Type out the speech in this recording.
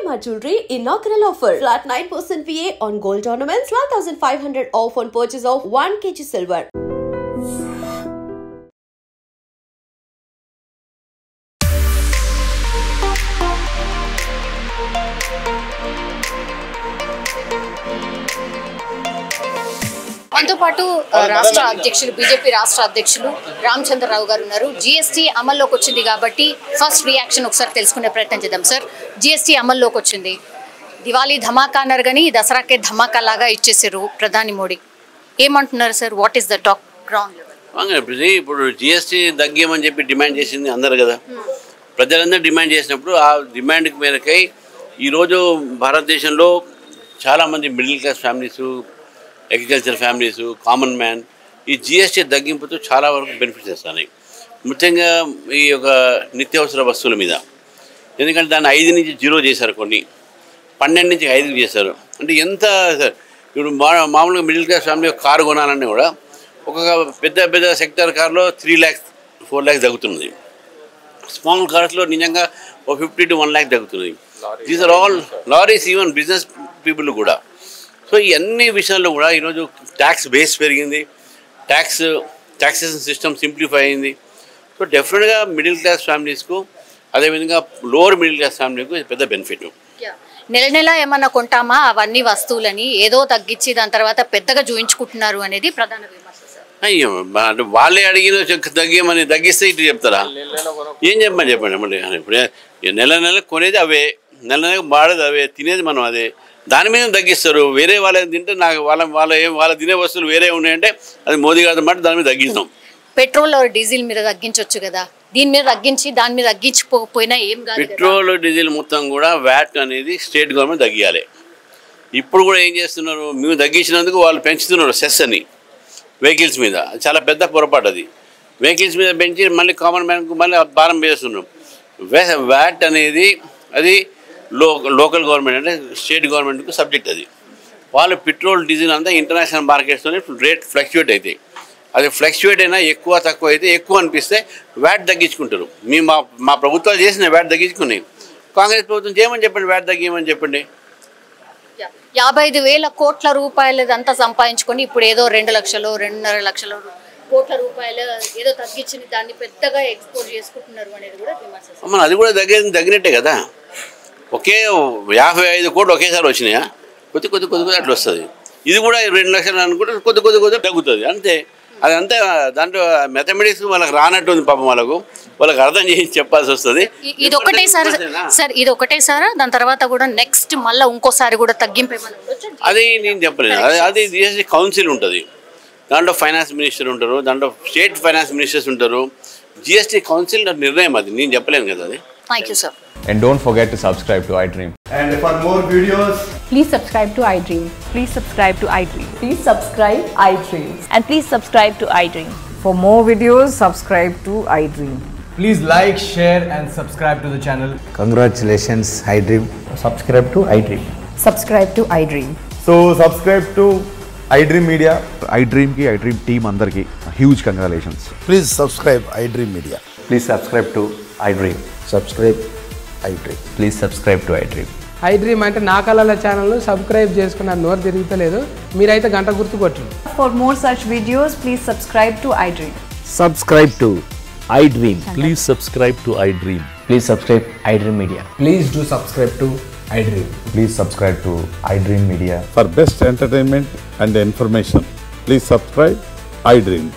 Shalimar Jewelry inaugural offer. Flat 9% VA on gold ornaments, 12,500 off on purchase of 1 kg silver. మనతో పాటు రాష్ట్ర అధ్యక్షులు BJP రాష్ట్ర అధ్యక్షులు రామచంద్రరావు గారు ఉన్నారు. జీఎస్టీ అమల్లోకి వచ్చింది కాబట్టి ఫస్ట్ రియాక్షన్ ఒకసారి తెలుసుకునే ప్రయత్నం చేద్దాం. సార్, జీఎస్టీ అమల్లోకి వచ్చింది, దివాళీ ధమాకా అన్నారు కానీ ధసరాకే ధమాకా లాగా ఇచ్చేసారు ప్రధాని మోడీ. ఏమంటున్నారు sir? What is the talk ground level? ఇప్పుడు జీఎస్టీ తగ్గేమని చెప్పి డిమాండ్ చేసింది అందరు కదా. ప్రజలందరూ డిమాండ్ చేసినప్పుడు ఆ డిమాండ్కి మేరకై ఈరోజు భారతదేశంలో చాలామంది middle class families, agriculture families, common man ఈ జీఎస్టీ తగ్గింపుతో చాలా వరకు బెనిఫిట్స్ ఇస్తున్నాయి. ముఖ్యంగా ఈ యొక్క నిత్యావసర వస్తువుల మీద. ఎందుకంటే దాన్ని 5 నుంచి 0 చేశారు, కొన్ని 12 నుంచి 5 చేశారు. అంటే ఎంత ఇప్పుడు మామూలుగా మిడిల్ క్లాస్ ఫ్యామిలీ ఒక కారు కొనాలన్నా కూడా ఒక పెద్ద సెక్టర్ కార్లో 3 lakhs 4 lakhs తగ్గుతున్నది. స్మాల్ కార్స్లో నిజంగా ఒక 50 to 1 lakh తగ్గుతున్నది. These are all lorries, even business people కూడా. సో ఈ అన్ని విషయాల్లో కూడా ఈరోజు ట్యాక్స్ బేస్ పెరిగింది, ట్యాక్సేషన్ సిస్టమ్ సింప్లిఫై అయింది. సో డెఫినెట్గా మిడిల్ క్లాస్ ఫ్యామిలీస్కు, అదేవిధంగా లోవర్ మిడిల్ క్లాస్ ఫ్యామిలీకు పెద్ద బెనిఫిట్. నెల ఏమన్నా కొంటామా అవన్నీ వస్తువులని ఏదో తగ్గించి దాని తర్వాత పెద్దగా చూయించుకుంటున్నారు అనేది ప్రధాన విమర్శ. అయ్యో, వాళ్ళే అడిగిన తగ్గిస్తే ఇటు చెప్తారా? ఏం చెప్పండి. మళ్ళీ ఇప్పుడు నెల కొనేది అవే, నెల వాడేది అవే, తినేది మనం అదే, దాని మీద తగ్గిస్తారు. వేరే వాళ్ళని తింటే నాకు వాళ్ళ తినే వస్తువులు వేరే ఉన్నాయంటే అది మోదీ గారితో మాట దాని మీద తగ్గిస్తాం. పెట్రోల్ డీజిల్ మీద తగ్గించవచ్చు కదా, దీని మీద తగ్గించి దాని మీద తగ్గించిపోయినా ఏం కాదు. పెట్రోల్ డీజిల్ మొత్తం కూడా వ్యాట్ అనేది స్టేట్ గవర్నమెంట్ తగ్గియాలి. ఇప్పుడు కూడా ఏం చేస్తున్నారు, మేము తగ్గించినందుకు వాళ్ళు పెంచుతున్నారు సెస్ అని వెహికల్స్ మీద. చాలా పెద్ద పొరపాటు అది. వెహికల్స్ మీద పెంచి మళ్ళీ కామన్ మ్యాన్కు మళ్ళీ భారం వేస్తున్నాం. వ్యాట్ అనేది అది లోకల్ గవర్నమెంట్ అంటే స్టేట్ గవర్నమెంట్కు సబ్జెక్ట్. అది వాళ్ళు పెట్రోల్ డీజిల్ అంతా ఇంటర్నేషనల్ మార్కెట్స్తోనే రేట్ ఫ్లక్చువేట్ అవుతాయి. అది ఫ్లక్చువేట్ అయినా ఎక్కువ తక్కువ అయితే ఎక్కువ అనిపిస్తే వ్యాట్ తగ్గించుకుంటారు. మా ప్రభుత్వాలు చేసిన వ్యాట్ తగ్గించుకున్నాయి. కాంగ్రెస్ ప్రభుత్వం చేయమని చెప్పండి, వ్యాట్ తగ్గియమని చెప్పండి. 55,000 కోట్ల రూపాయలదంతా సంపాదించుకొని ఇప్పుడు ఏదో 2 లక్షలు 2.5 లక్షల కోట్ల రూపాయలు ఏదో తగ్గించి దాన్ని పెద్దగా ఎక్స్పోర్ట్ చేసుకుంటున్నారు అనేది కూడా విమర్శ. అది కూడా తగ్గినట్టే కదా. ఒకే 55 కోట్లు ఒకేసారి వచ్చినాయా? కొద్ది అట్లా వస్తుంది. ఇది కూడా 2 లక్షలు అనుకుంటే కొద్ది తగ్గుతుంది అంతే. అదంతా దాంట్లో మ్యాథమెటిక్స్ వాళ్ళకి రానట్టుంది పాపం. వాళ్ళకి అర్థం చేసి చెప్పాల్సి వస్తుంది. ఇది ఒకటేసారి దాని తర్వాత కూడా నెక్స్ట్ మళ్ళీ ఇంకోసారి కూడా తగ్గింపు అది నేను చెప్పలేను. అది జీఎస్టీ కౌన్సిల్ ఉంటుంది, దాంట్లో ఫైనాన్స్ మినిస్టర్ ఉంటారు, దాంట్లో స్టేట్ ఫైనాన్స్ మినిస్టర్స్ ఉంటారు. జీఎస్టీ కౌన్సిల్ నిర్ణయం, అది నేను చెప్పలేను కదా. అది thank you sir. And don't forget to subscribe to iDream. And for more videos, please subscribe to iDream. Please subscribe to iDream. Please subscribe iDream. And please subscribe to iDream. For more videos, subscribe to iDream. please like, share and subscribe to the channel. Congratulations, iDream. Subscribe to iDream. Subscribe to iDream. So subscribe to iDream Media. iDream ki iDream team andarki huge congratulations. Please subscribe iDream Media. Please subscribe to iDream. Subscribe iDream. Please subscribe to iDream. iDream అంటే నా కళల channel subscribe చేసుకున్న నోరు తిరుగుతలేదు, మీరైతే గంట గుర్తు కొట్టండి. For more such videos, please subscribe to iDream. Subscribe to iDream. Please subscribe to iDream. Please subscribe iDream Media. Please do subscribe to iDream. Please subscribe to iDream Media. For best entertainment and information, please subscribe iDream.